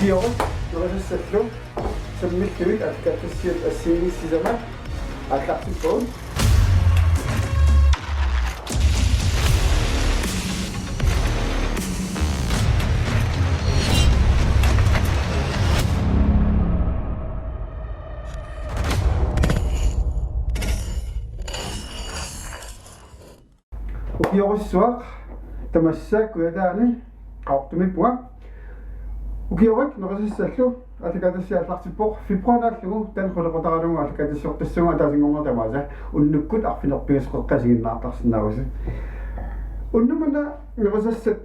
ukiorut norisussallu sammilluit atkattassiat assiinissisama аллартиппуун ukiorussuaq tamassaq kuyataani qaortumippuga ukiorut norisussallu атакатассиаллартиппоқ фиброналлугу тан хулеқутаралугу аллакатассиортассуга таасингорнатамааса уннуккут арфинерпигисқоққасигиннаартарсинаагуса уннумана нерусассат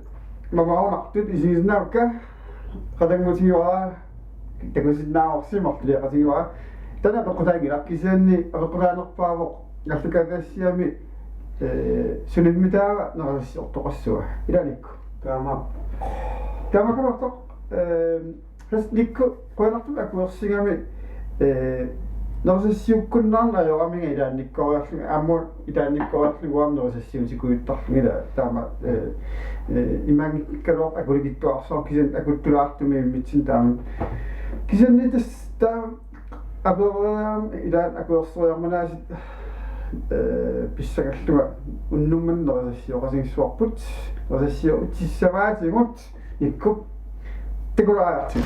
маваунартут исигиснаавка қадангутиуара такусиннааварсимарлиақатиуара тана пеқутаагиларкисаанни апеқутаанерпаавоқ аллакатассиами суниммитаава нерусассиортоқассуа иланикку таамакалортоқ никку qoyanartum akuersigami norisassiukkunnaarna ajoraminga ilaannikkooriarlu ammu ilaannikkooriarluguam norisassiutikuittarlungila taama imangikkaluaq akulikittuarsoor kisan akuttulaartumi mitsin taama kisannitas taa apeream ilaan akuersoriarmanaasit pissagalluga unnumman norisassiuqasingissuarput norisassiu utissavaatigut nikku tikulaartu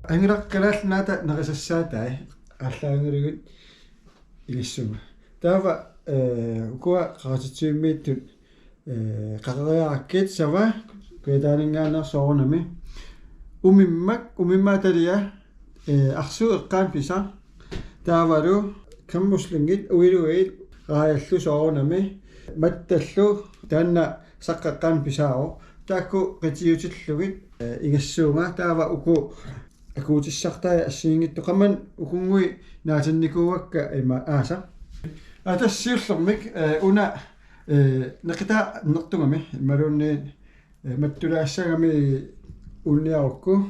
ангилаккалаалнаата нерисассаатай ааллаагилугут илиссума таава укуа qaratitsuimmiittut qaqariarаккит сава куятаалингаанерсоорунами умиммааталиа арсуу эққаан писа таавалу каммуслингит уилуит рааллу соорунами матталлу таанна саққаққаан писаао таакку qitiutillugit игассуунга таава уку акуутиссартаа ассиингитту qamman укунгуи наатанникууакка има ааса атассиуллермик уна неқита нертугами малуунни маттулаассагами улниарукку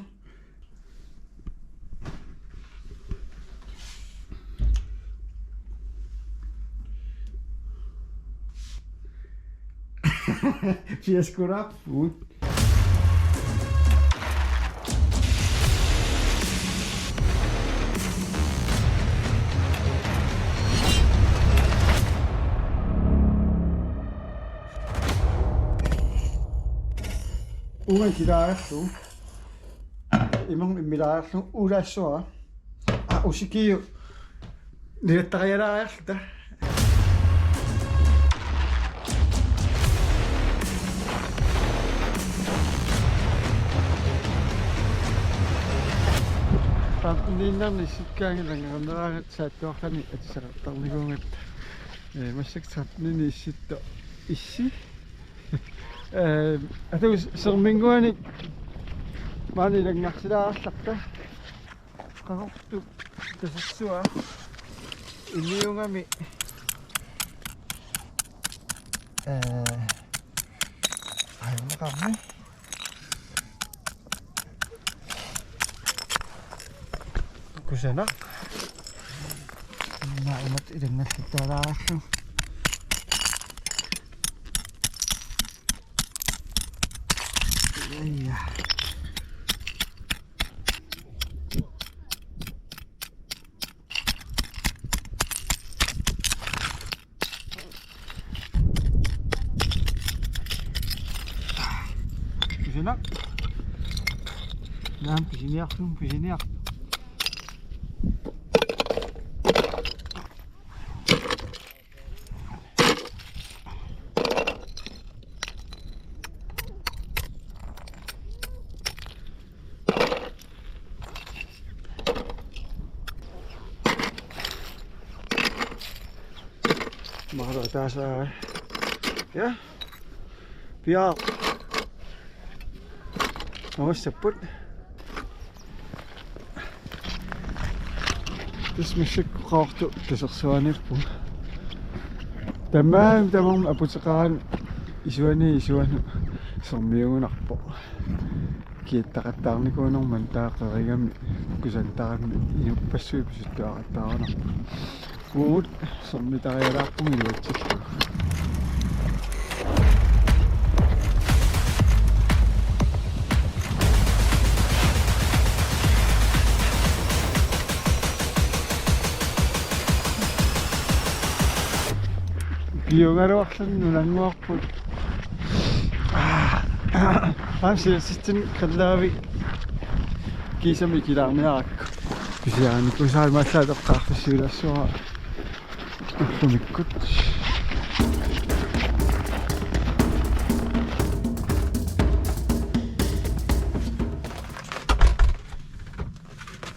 fieskuraappuun uan kilaarlu imong imilaarlu ulassua usikiu nilattarialaarta Ninnarni sikkaangilangaraneraangat saattuarlani atisaqartarniguungat массаксартнини исситто исси атус сермингуани маанилангарсилаарларта qaqortu tasassua illiungami ayuqarni kusana naamat ilangalluttaalaarlu iya kusana naam pisiniaq Mahalo taasa ya biar mau seput terus musik qaqtu tasersuanirpu tamam aputseqaan isuanu sormiungunarpo kiittaqattaarnikuunerman taaqerigami kusantaarmi inuppassuipusuttuaqattaarana uut sormitarialaarpumi luatsil Giungaruarlan nunanguarput Amsiassitsin qallaavi kiisami kilaarniarakku pisiaaniku saamallaatoqqaarfissuulassua ullumikkut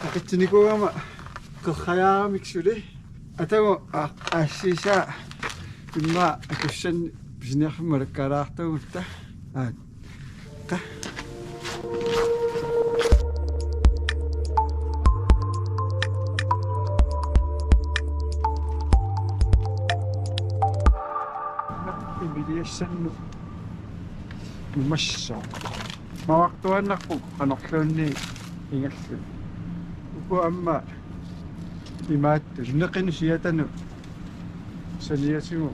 aqitsinikuugama qerrajaaramik atagu aassiisaa imma akussan pisiniarfimma lakkalaartagutta ta imiliassannu numassoo mawaqtuannarpu qanorluunni ingallu uku amma imaattu neqinu siatanu saniasimu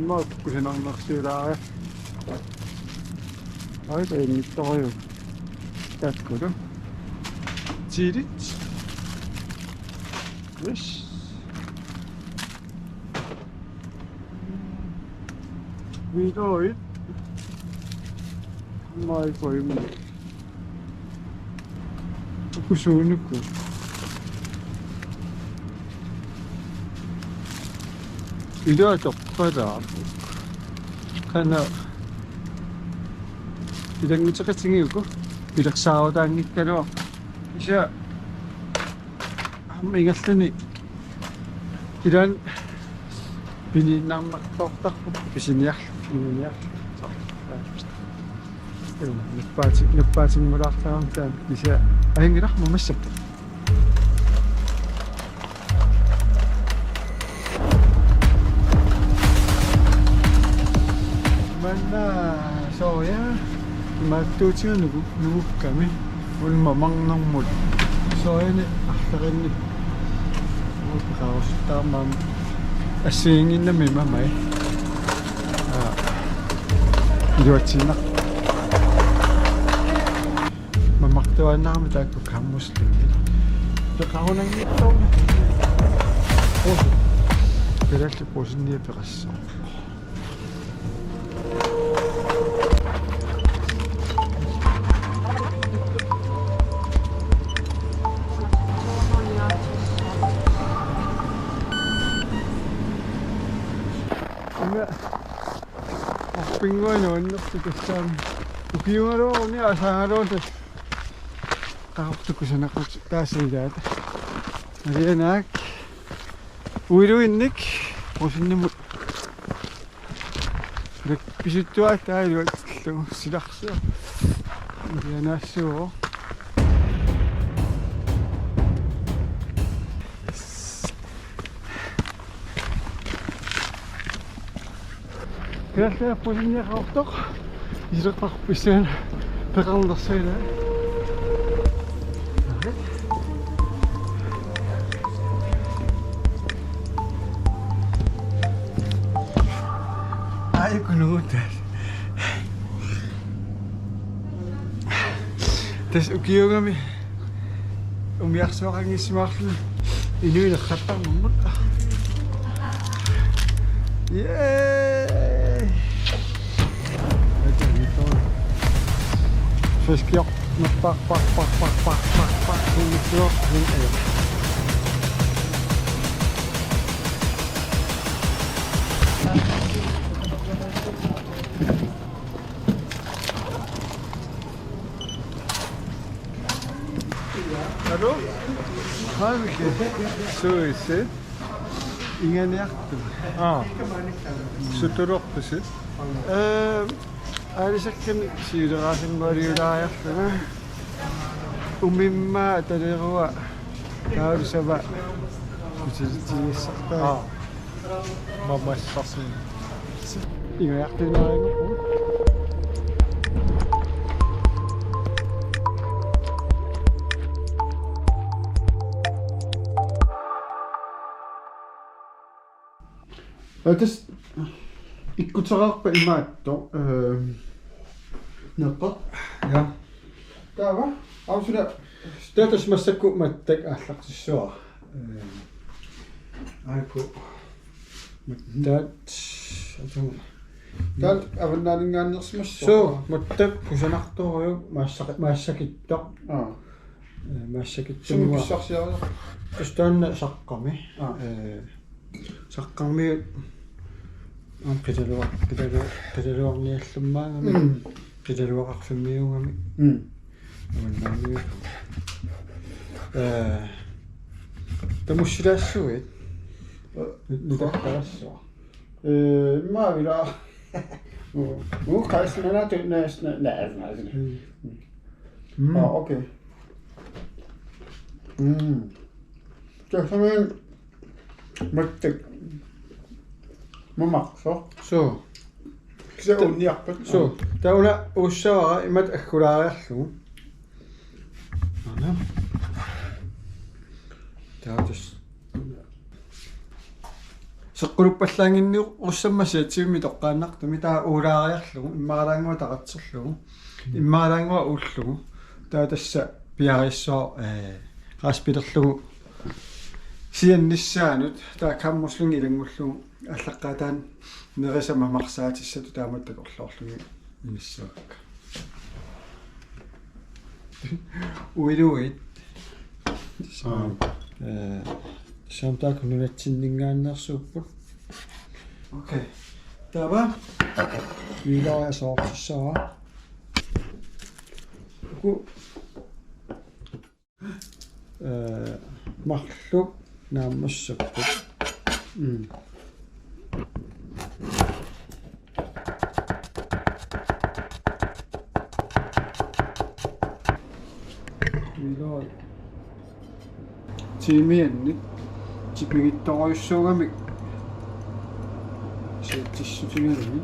Mä tukkusin annaksilaa aika engittoju kätkudu tidigt yes vidoit mai koimu kusuunukku 이래야 적다다 kana ilang nito kasi ko bilaksaw tangit pero siya maingat ni ilan bininang magtoktak bisiniyak nagpatsing malakang tan siya ay ngirak mamasap mana soya matutuyo nugu kami ul mamang nang mud soya ni aktarin ni kaos tamam asingin na may mamay diwatsinak mamaktawan na kami tayo kamus ako nang ito pero si posin niya peraso Pingoy no, nakikisam. Ukiyungaro ni asangaro tas. Takot ko sa nakasay dati. Arianak. Uiro innik. Kusin ni mo. Nagpisito at tayo silakso. Arianaso. Kaya po niya kaktok. Isok pa kupisan. Pekang lasay na. Ayaw ko nungutan. Tapos ukiyo kami. Umiyak sa kang ismakli. Inuwi nakatang mamut. Yay! Fiskjakt met pak. In de trok in één. Hallo? Hartje. Zo is het. Ingen jachten. Zit erop gezet? Hij zegt geen sieraad in Maria jachten. Umimma tadero. Daar is wat. Het is Mama sassen. Ingen jachten naar een. تس ikkutaqarpa imaatto neqqat ja taava ausula status massakku mattak allaqsissuara aiku mattat tal avannaalingaannersmassa so mattak kusanartoru maassakittoq maassakittumua sumissarsiaria kustaanna saqqami saqqami qitaluarniallummaangami qitaluaqarfimmiungami amannaamiu tamussilaassuit nitaqqarassua maavila qaisnana tunnaasna naasna okay tasamen mattak mamaqso so kisa unniarpat so tauna ussawara imat akkulaariarlugu ana taatus seqquluppallaanginniu ussammasaatsiumi toqqaannartumi taa uulaariarlugu immaalaangua taqatserlugu immaalaangua uullugu taa tassa piarissuar qaaspilerlugu siannissaanut taa kammuslungi ilangullugu аллаққатаан нерисама марсаатиссату тааматтак орлоорлуги имиссаак уилуит самтак нунатсиннингааннерсууппут окей таава вилаа соорсаа ку марлук наамассаппут tiimianni tipigittoruissuugamik siatsissutigiarmi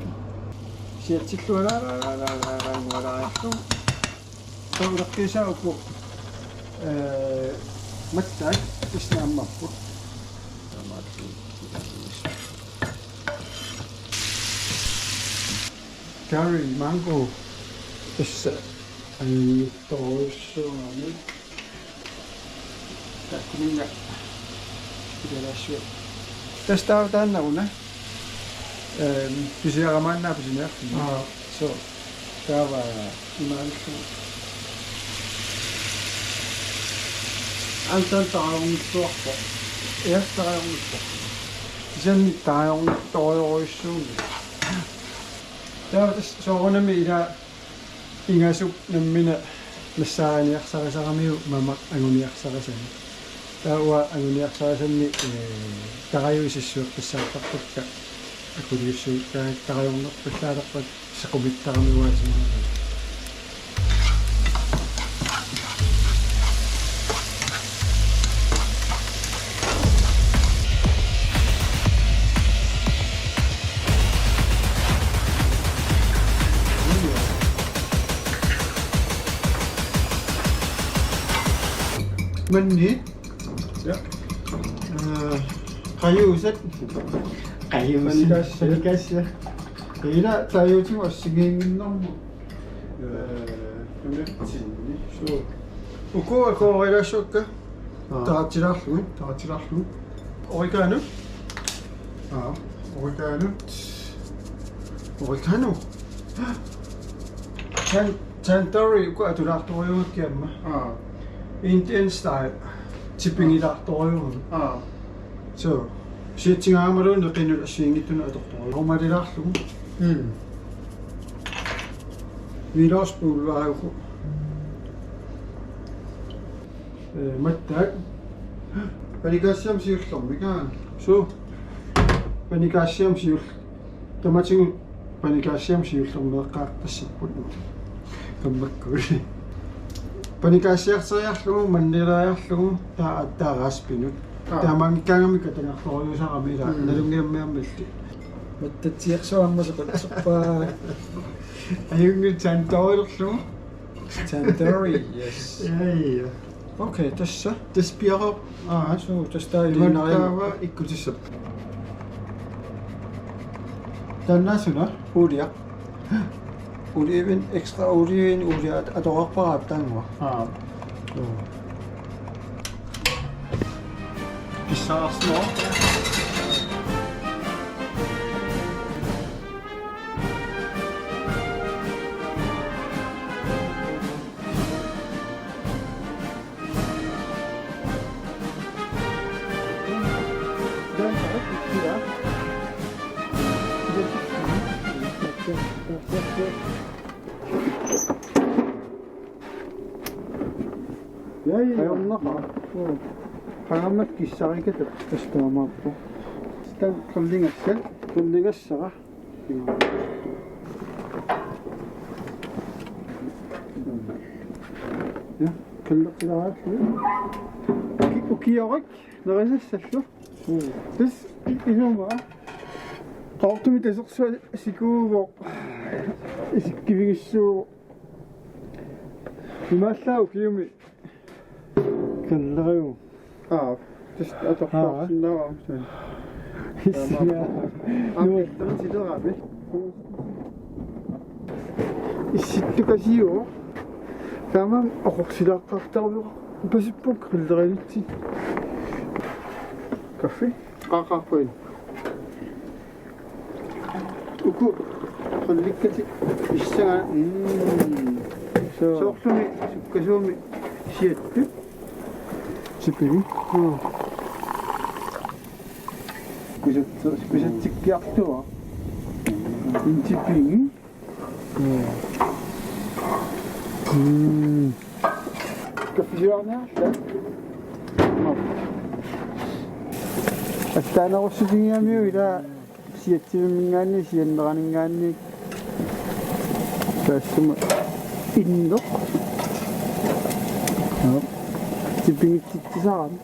siatsillualaalaalaalaalaalaarlu tauleqqisaauku mattaak isnaammarput curry mango tassa anniittoruissuugami takkuminga kidalassu tastaautaannauna pisiaramaannaa pisinearfi so taava imaallu antan taarungittuarpo iartaraungittu isanni taarungittoriuruissuungi taava soorunami ila ingasup nammina nassaaniarsarasaramiu mamaq anguniarsarasani taua anguniarsarasanni taqajuisissuuqqissaartarpakka akuliussuu taqajornerpallaaleqpat sequmittaramiuaasimaa مني قيوسة قيوسة إلى تايوتي والسجين النوم شو وكو إلى شوكة تعطيلاحلو أوريكانو أوريكانو تانتوري وكو أتولاحتوريوت كيما Indian style tippingilaartoriugun so siatsingaamaluun neqinul assiingittuna atortoriu homalilaarlugu vilorspuulvaaruku mattaak panikassiam siullormikaan so panikassiam siull tamatigu panikassiam siullormeeqqaartassipпут каммаккули паникаассиартериарлугу маннилариарлугу тааттаагаспинут таамангиккаагамика танарторюусарами ила налунгиаммиармалли маттатсиерсуаммасеқутсерпаа аюнгит танторерлугу тантори yes яа окей тасса таспиаро суу тастаилиннариава иккутиссап Tannasuna uliaq. Uliivin ekstra uliivin uliat atoqarparaat taangua. Pissarasnuo. Ayonnaqa qaamat kissarikat astaamaappu stan qullingassara ja kalleqilaraat ukiyorik nerisassallу тас инума qaartumi tasersuа sikuugo isikkivigissuugo имааллаа укиуми kalleриу тас атоққарсиннаа аммиттэрэн силерааби исситтукасиу тамам оқорсилааққартарвиқ пасиппук kallerинитси кафе qaqarpuin uku qallikkati issanga sooqlumi sukkasuumi siattu sipigi kusatsikkiartua intipigi kaffisiarnaarla аттаанаруссутингиамиу ила сиатсимингаанни сианнеранинггаанни таассума иннеқ типингитсисарами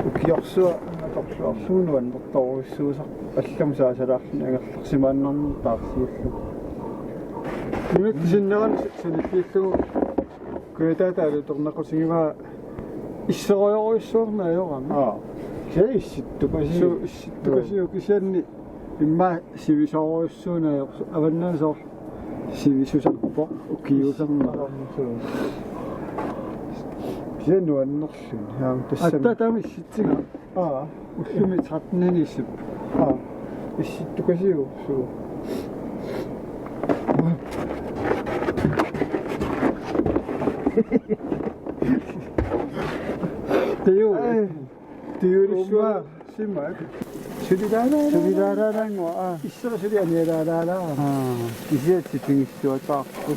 ukiorsuа торсуарсуунуан торторуссуусар аллам саасалаарлни агерлерсимааннэрни таарсиуллу мунат синнеран саниллииллугу куятаатаалу торнеқусигиваа иссероёруйссуарнаайорами кээ исситтукасиу кисианни имма сивисооруйссуунаайор аваннаасоор сивисусарпо укиусарнаа кенуаннерлун хаам тассам аттаатами исситсига уллуми тартнани иссип исситтукасиу суу Tiurisua simak sulidaarangua issera sulianialaalaala isiatsipingissuataarpu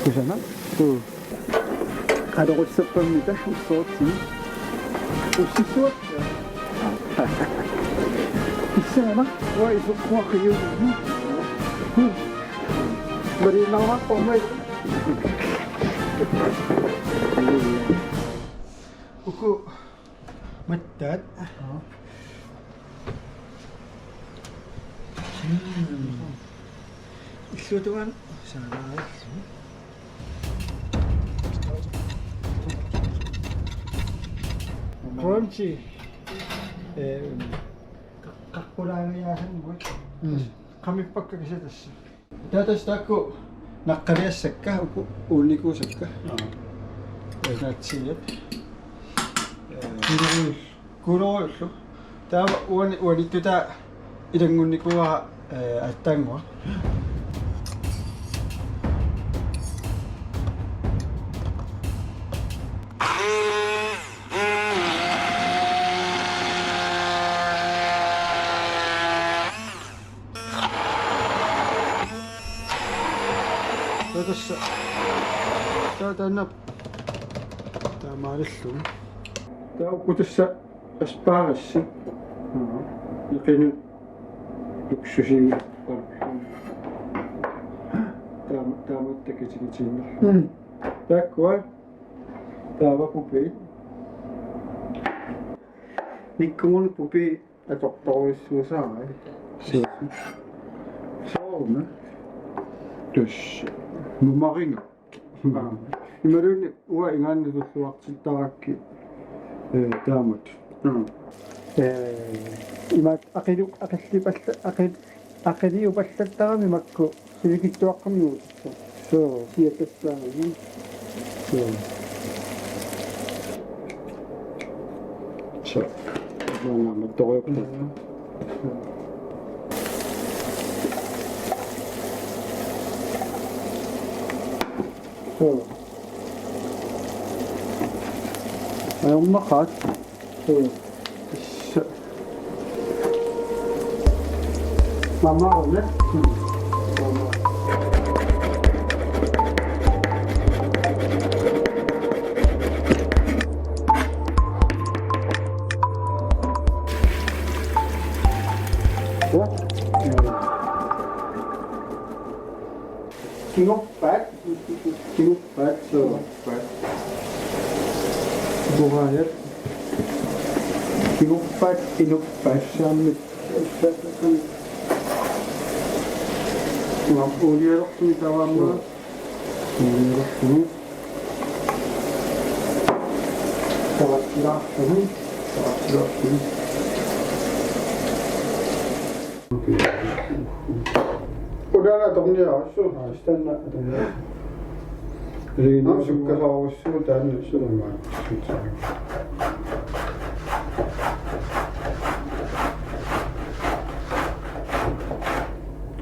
kusana qadoqussappamita ussoorti ussissuat issana wa isuqquaqiyu marinawa qomai uku mattat illutugan saaraallu crunchy qaqqulaangiaasan muat qamippakkakisatassu tatas takku naqqaliassakka uku ullikuusakka natsiat kuuloruullu taava uanittuta ilangunnikuwa attaangua tatas tatanap taamaalillu taukkutussa aspaarassi iqinu luksusiga taamattakitigitinner takkua taavapupei nikkungun pupi atortoruissuusaari sauna tus numaringa imaluni uwa ingaannutussuartittarakki taamut imat aqiluk aqillipalla aqiliupallattarami makku silikittuaqqamiut so siatassaaги so mana mattoriuqta so ayummaqat so Mama ne? Mama. What? King of fat, so fat. Buhayat. King of fat, Shamit. Uliaraqtumi tawaamua uliaraqtumi tawattilaartumi udana torniaarussu istanna atanna riina sukkalaarussuu taanni sulamaa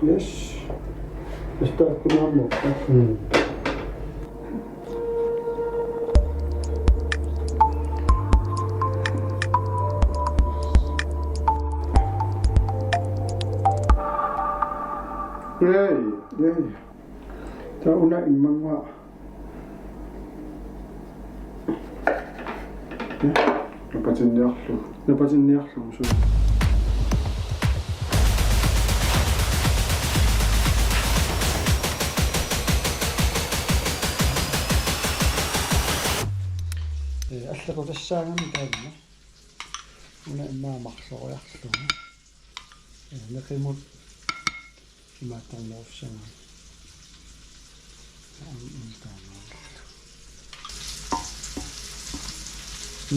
yes está curando. Yay. Ta una imangwa. Napatiniarlu so. Allaqutassaagammi taanna una immaamaqsorujarlugu neqimut imaattarnerussanga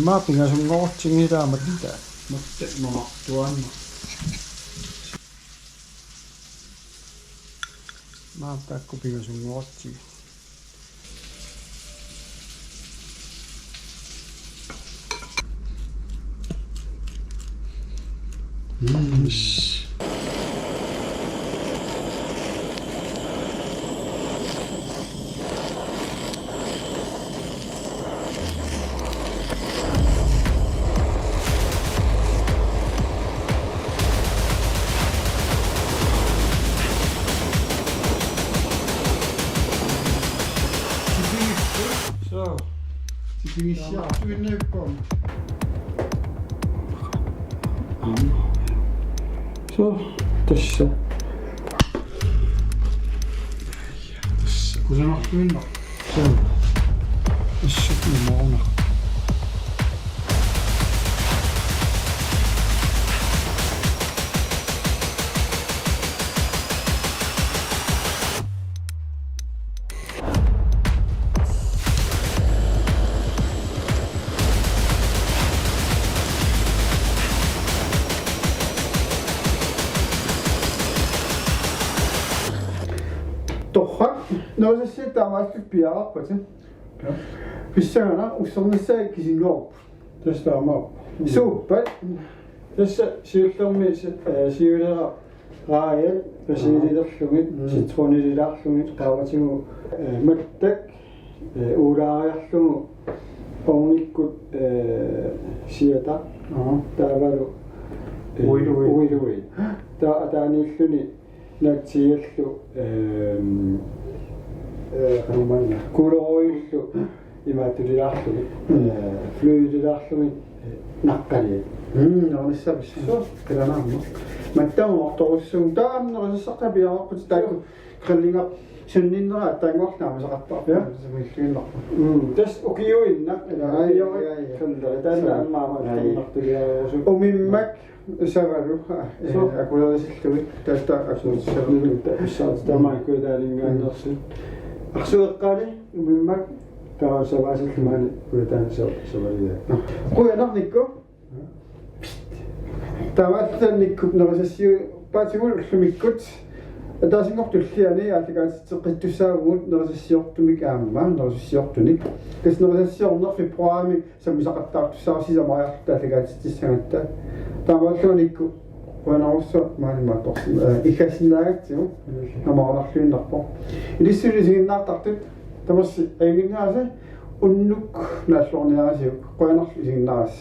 maapingasungortingilaamatta matta mamartuanna maaptaakku pingasungorti So, sipigissiartuinnaukkoon. So, tässä kusanartuinna. So, tässä kuumauna. Torra, nós aceitávamos piar, pode ser? Pissana, o som sai que se engolpe. Tässä on mappa. Super. Tässä siirtämme siirrellä raajat, siirrellumit, sitronilillumit, kaavatimu mattak, uuraajallum, ornikkut siirta, taavalu uidui. Taanilluni natsiillu kuloillu imaatulilallumit, fluidilallumit naqqali. Nonissa so kelanarma. Mattamu ortorussuun taamnerissaqapiaqut taakku qallinga sunninnera taangorlaa masaqartaa samilluinnerpa Tas ukiuinna ai tanna ammaama tunnertuliaruusu umimmak savalu akulerisiluit tasta akulerisiluit tamaakkuutaalingaannersu arsueqqaali umimmak taasavaasilmaani kuutaan savaliya quyanarnikku tamattannikkup nerasassiu paatigul ullumikkut taasingortulliani aalikaatitteqqittussaagugut nerasassiortumik aamma nerasassiortunik kas nerasassiorner februari sammisaqattaartussaarsisamariarta aalikaatittissangatta taamaalluanikku quanarussa maalimaator ikkasinnaagatsiu amaarnarluinnarpo ilissulisinginnaartartut tamas ainginnaasa unnuk naallorniarasiuk quanarlu isinginnaras